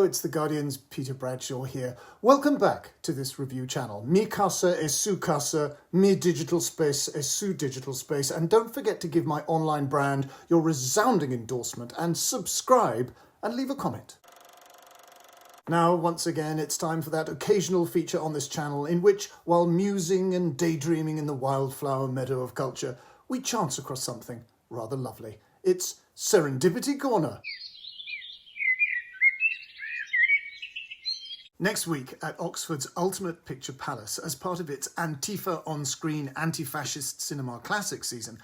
Hello, it's The Guardian's Peter Bradshaw here. Welcome back to this review channel. Mi casa es su casa, mi digital space es su digital space. And don't forget to give my online brand your resounding endorsement and subscribe and leave a comment. Now, once again, it's time for that occasional feature on this channel in which, while musing and daydreaming in the wildflower meadow of culture, we chance across something rather lovely. It's Serendipity Corner. Next week at Oxford's Ultimate Picture Palace, as part of its Antifa on-screen anti-fascist cinema classic season,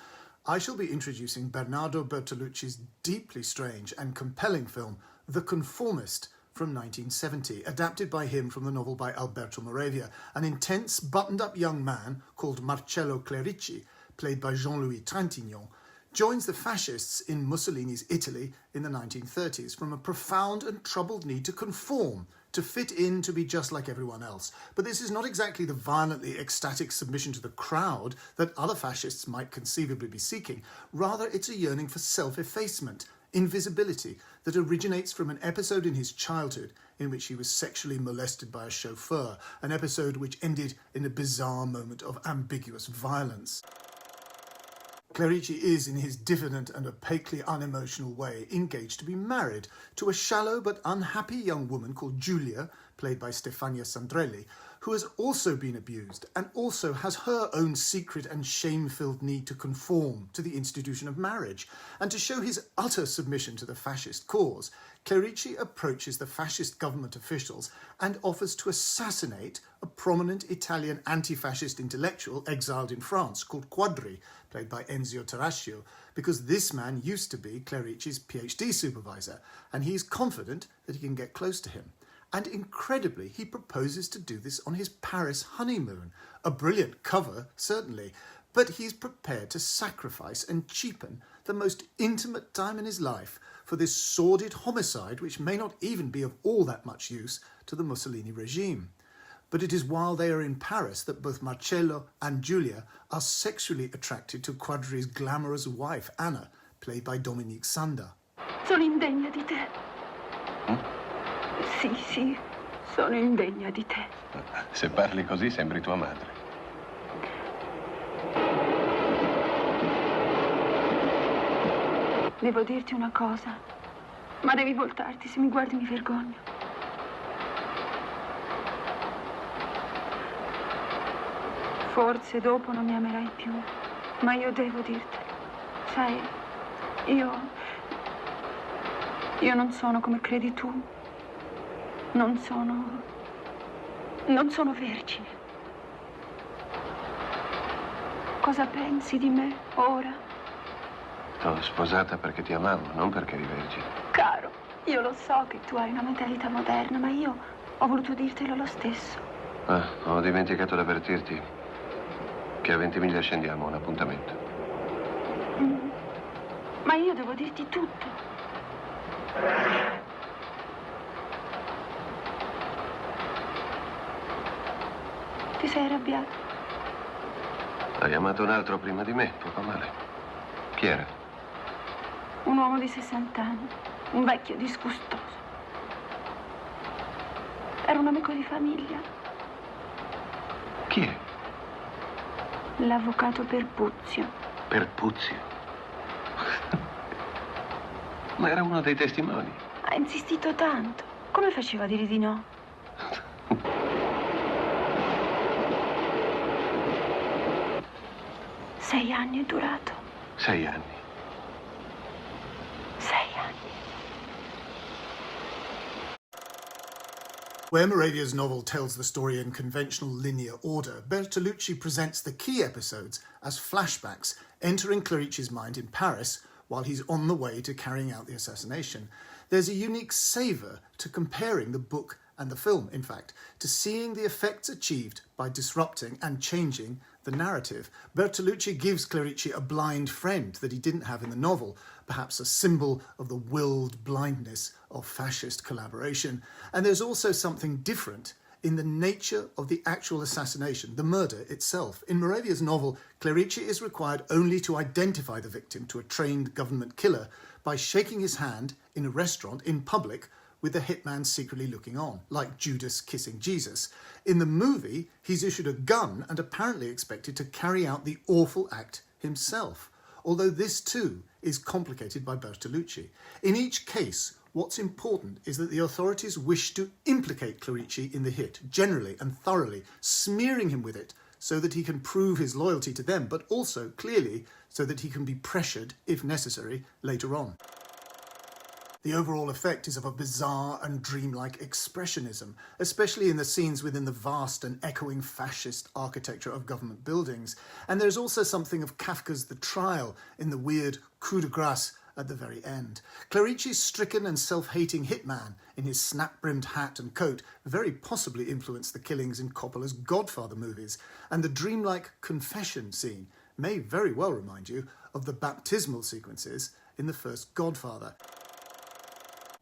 I shall be introducing Bernardo Bertolucci's deeply strange and compelling film, The Conformist, from 1970, adapted by him from the novel by Alberto Moravia. An intense, buttoned-up young man called Marcello Clerici, played by Jean-Louis Trintignant, joins the fascists in Mussolini's Italy in the 1930s from a profound and troubled need to conform, to fit in, to be just like everyone else. But this is not exactly the violently ecstatic submission to the crowd that other fascists might conceivably be seeking. Rather, it's a yearning for self-effacement, invisibility, that originates from an episode in his childhood in which he was sexually molested by a chauffeur, an episode which ended in a bizarre moment of ambiguous violence. Clerici is, in his diffident and opaquely unemotional way, engaged to be married to a shallow but unhappy young woman called Giulia, played by Stefania Sandrelli, who has also been abused and also has her own secret and shame-filled need to conform to the institution of marriage. And to show his utter submission to the fascist cause, Clerici approaches the fascist government officials and offers to assassinate a prominent Italian anti-fascist intellectual exiled in France called Quadri, played by Enzio Tarascio, because this man used to be Clerici's PhD supervisor, and he is confident that he can get close to him. And incredibly, he proposes to do this on his Paris honeymoon. A brilliant cover, certainly, but he's prepared to sacrifice and cheapen the most intimate time in his life for this sordid homicide which may not even be of all that much use to the Mussolini regime. But it is while they are in Paris that both Marcello and Giulia are sexually attracted to Quadri's glamorous wife, Anna, played by Dominique Sanda. Sono indegna di te. Sì, sono indegna di te. Se parli così sembri tua madre. Devo dirti una cosa, ma devi voltarti, se mi guardi mi vergogno. Forse dopo non mi amerai più, ma io devo dirtelo. Sai, io non sono come credi tu. Non sono vergine. Cosa pensi di me ora? T'ho sposata perché ti amavo, non perché eri vergine. Caro, io lo so che tu hai una mentalità moderna, ma io ho voluto dirtelo lo stesso. Ho dimenticato di avvertirti che a 20 miglia scendiamo a un appuntamento. Ma io devo dirti tutto. Ti sei arrabbiato? Hai amato un altro prima di me, poco male. Chi era? Un uomo di 60 anni, un vecchio disgustoso. Era un amico di famiglia. Chi è? L'avvocato Perpuzio. Perpuzio? Ma era uno dei testimoni. Ha insistito tanto. Come faceva a dire di no? 6 anni è durato. 6 anni. 6 anni. Where Moravia's novel tells the story in conventional linear order, Bertolucci presents the key episodes as flashbacks entering Clerici's mind in Paris while he's on the way to carrying out the assassination. There's a unique savour to comparing the book and the film, in fact, to seeing the effects achieved by disrupting and changing the narrative. Bertolucci gives Clerici a blind friend that he didn't have in the novel, perhaps a symbol of the willed blindness of fascist collaboration. And there's also something different in the nature of the actual assassination, the murder itself. In Moravia's novel, Clerici is required only to identify the victim to a trained government killer by shaking his hand in a restaurant in public with the hitman secretly looking on, like Judas kissing Jesus. In the movie, he's issued a gun and apparently expected to carry out the awful act himself, although this too is complicated by Bertolucci. In each case, what's important is that the authorities wish to implicate Clerici in the hit, generally and thoroughly, smearing him with it so that he can prove his loyalty to them, but also, clearly, so that he can be pressured, if necessary, later on. The overall effect is of a bizarre and dreamlike expressionism, especially in the scenes within the vast and echoing fascist architecture of government buildings. And there's also something of Kafka's The Trial in the weird coup de grace at the very end. Clerici's stricken and self-hating hitman in his snap-brimmed hat and coat very possibly influenced the killings in Coppola's Godfather movies, and the dreamlike confession scene may very well remind you of the baptismal sequences in the first Godfather.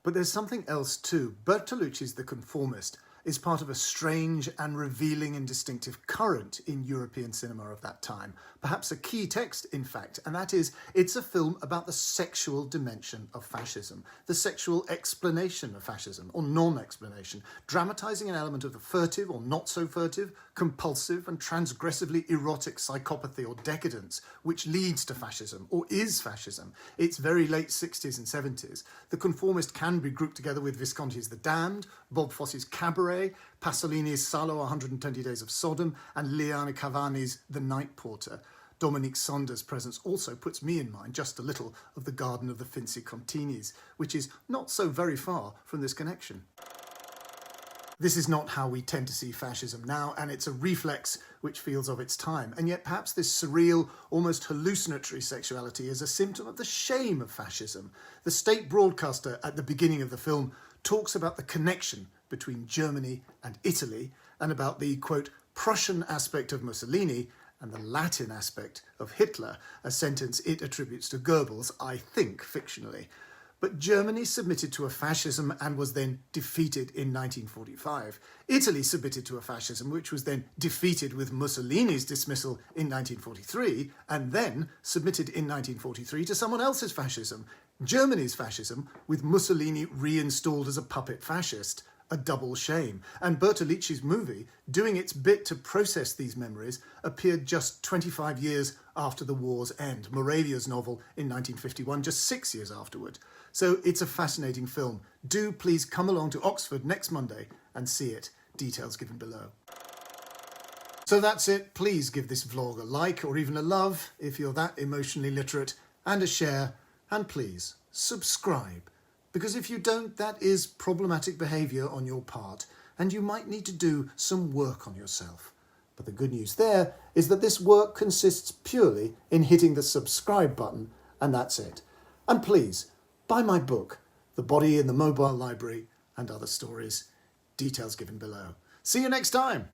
But there's something else too. Bertolucci's The Conformist is part of a strange and revealing and distinctive current in European cinema of that time. Perhaps a key text, in fact, and that is, it's a film about the sexual dimension of fascism, the sexual explanation of fascism, or non-explanation, dramatising an element of the furtive or not so furtive, compulsive and transgressively erotic psychopathy or decadence, which leads to fascism, or is fascism. It's very late 60s and 70s. The Conformist can be grouped together with Visconti's The Damned, Bob Fosse's Cabaret, Pasolini's Salo 120 Days of Sodom, and Liane Cavani's The Night Porter. Dominique Sonder's presence also puts me in mind just a little of The Garden of the Finzi Continis, which is not so very far from this connection. This is not how we tend to see fascism now, and it's a reflex which feels of its time. And yet perhaps this surreal, almost hallucinatory sexuality is a symptom of the shame of fascism. The state broadcaster at the beginning of the film talks about the connection between Germany and Italy, and about the, quote, Prussian aspect of Mussolini and the Latin aspect of Hitler, a sentence it attributes to Goebbels, I think fictionally. But Germany submitted to a fascism and was then defeated in 1945. Italy submitted to a fascism which was then defeated with Mussolini's dismissal in 1943, and then submitted in 1943 to someone else's fascism, Germany's fascism, with Mussolini reinstalled as a puppet fascist. A double shame. And Bertolucci's movie, doing its bit to process these memories, appeared just 25 years after the war's end. Morelia's novel in 1951, just 6 years afterward. So it's a fascinating film. Do please come along to Oxford next Monday and see it. Details given below. So that's it. Please give this vlog a like or even a love if you're that emotionally literate, and a share, and please subscribe. Because if you don't, that is problematic behaviour on your part, and you might need to do some work on yourself. But the good news there is that this work consists purely in hitting the subscribe button, and that's it. And please, buy my book, The Body in the Mobile Library and Other Stories. Details given below. See you next time!